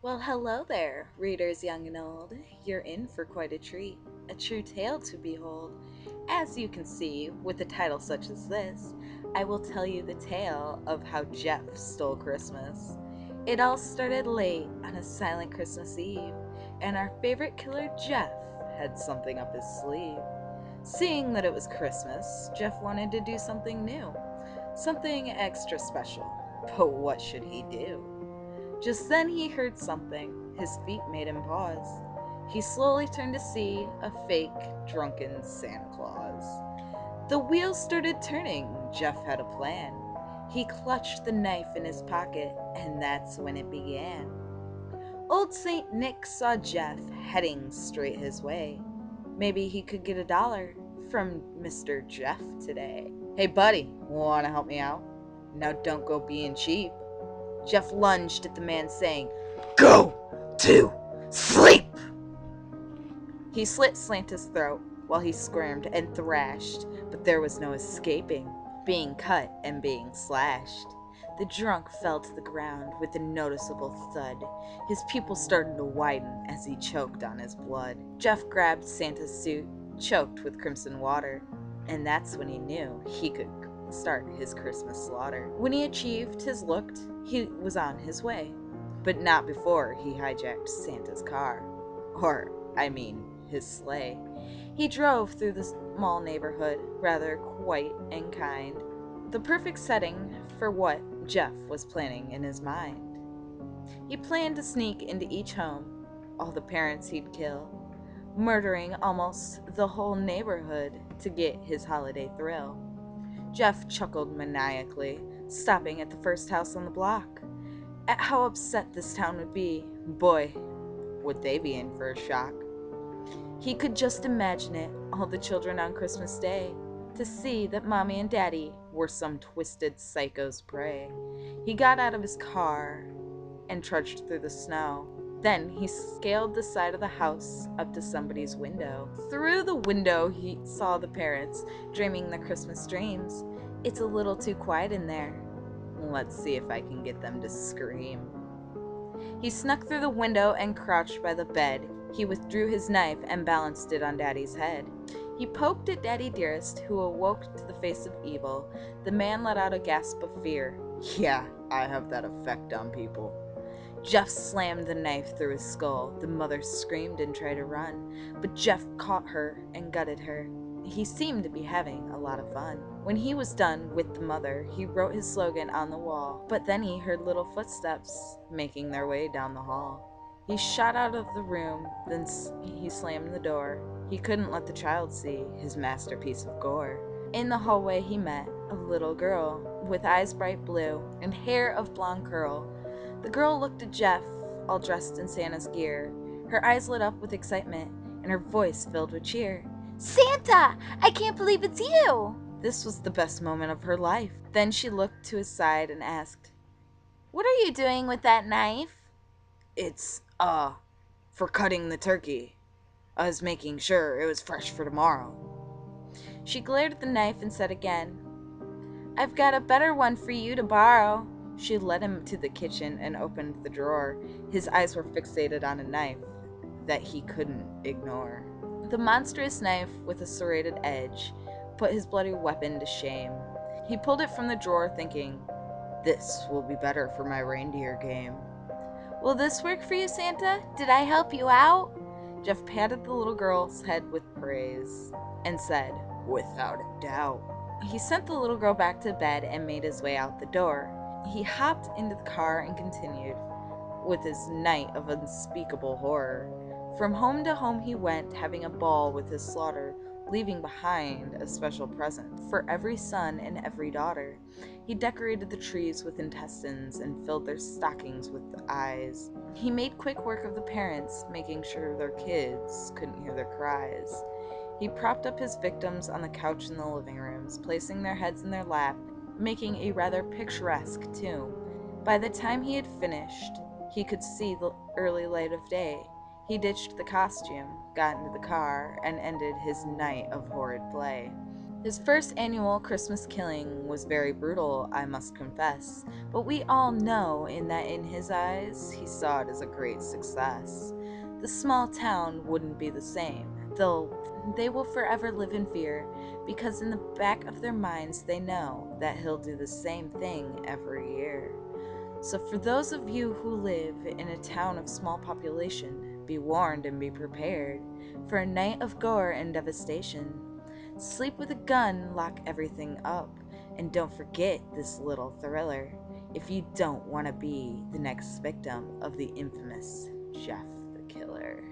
Well, hello there, readers young and old. You're in for quite a treat, a true tale to behold. As you can see, with a title such as this, I will tell you the tale of how Jeff stole Christmas. It all started late on a silent Christmas Eve, and our favorite killer Jeff had something up his sleeve. Seeing that it was Christmas, Jeff wanted to do something new, something extra special. But what should he do? Just then he heard something. His feet made him pause. He slowly turned to see a fake, drunken Santa Claus. The wheels started turning. Jeff had a plan. He clutched the knife in his pocket, and that's when it began. Old Saint Nick saw Jeff heading straight his way. Maybe he could get $1 from Mr. Jeff today. Hey, buddy, wanna help me out? Now don't go being cheap. Jeff lunged at the man, saying, "Go to sleep!" He slit Santa's throat while he squirmed and thrashed, but there was no escaping, being cut and being slashed. The drunk fell to the ground with a noticeable thud. His pupils started to widen as he choked on his blood. Jeff grabbed Santa's suit, choked with crimson water, and that's when he knew he could start his Christmas slaughter. When he achieved his look, he was on his way, but not before he hijacked Santa's car. Or, I mean, his sleigh. He drove through the small neighborhood, rather quiet and kind, the perfect setting for what Jeff was planning in his mind. He planned to sneak into each home, all the parents he'd kill, murdering almost the whole neighborhood to get his holiday thrill. Jeff chuckled maniacally, stopping at the first house on the block. At how upset this town would be, boy, would they be in for a shock. He could just imagine it, all the children on Christmas Day, to see that Mommy and Daddy were some twisted psycho's prey. He got out of his car and trudged through the snow. Then he scaled the side of the house up to somebody's window. Through the window, he saw the parents dreaming their Christmas dreams. It's a little too quiet in there. Let's see if I can get them to scream. He snuck through the window and crouched by the bed. He withdrew his knife and balanced it on Daddy's head. He poked at Daddy Dearest, who awoke to the face of evil. The man let out a gasp of fear. Yeah, I have that effect on people. Jeff slammed the knife through his skull. The mother screamed and tried to run, but Jeff caught her and gutted her. He seemed to be having a lot of fun. When he was done with the mother, he wrote his slogan on the wall, but then he heard little footsteps making their way down the hall. He shot out of the room, then he slammed the door. He couldn't let the child see his masterpiece of gore. In the hallway he met a little girl with eyes bright blue and hair of blonde curl. The girl looked at Jeff, all dressed in Santa's gear. Her eyes lit up with excitement, and her voice filled with cheer. "Santa! I can't believe it's you!" This was the best moment of her life. Then she looked to his side and asked, "What are you doing with that knife?" It's, for cutting the turkey. I was making sure it was fresh for tomorrow." She glared at the knife and said again, "I've got a better one for you to borrow." She led him to the kitchen and opened the drawer. His eyes were fixated on a knife that he couldn't ignore. The monstrous knife with a serrated edge put his bloody weapon to shame. He pulled it from the drawer thinking, "This will be better for my reindeer game." "Will this work for you, Santa? Did I help you out?" Jeff patted the little girl's head with praise and said, "Without a doubt." He sent the little girl back to bed and made his way out the door. He hopped into the car and continued with his night of unspeakable horror. From home to home he went, having a ball with his slaughter, leaving behind a special present for every son and every daughter. He decorated the trees with intestines and filled their stockings with eyes. He made quick work of the parents, making sure their kids couldn't hear their cries. He propped up his victims on the couch in the living rooms, placing their heads in their lap, making a rather picturesque tomb. By the time he had finished, he could see the early light of day. He ditched the costume, got into the car, and ended his night of horrid play. His first annual Christmas killing was very brutal, I must confess, but we all know in his eyes, he saw it as a great success. The small town wouldn't be the same, though they will forever live in fear, because in the back of their minds they know that he'll do the same thing every year. So for those of you who live in a town of small population, be warned and be prepared for a night of gore and devastation. Sleep with a gun, lock everything up, and don't forget this little thriller if you don't want to be the next victim of the infamous Jeff the Killer.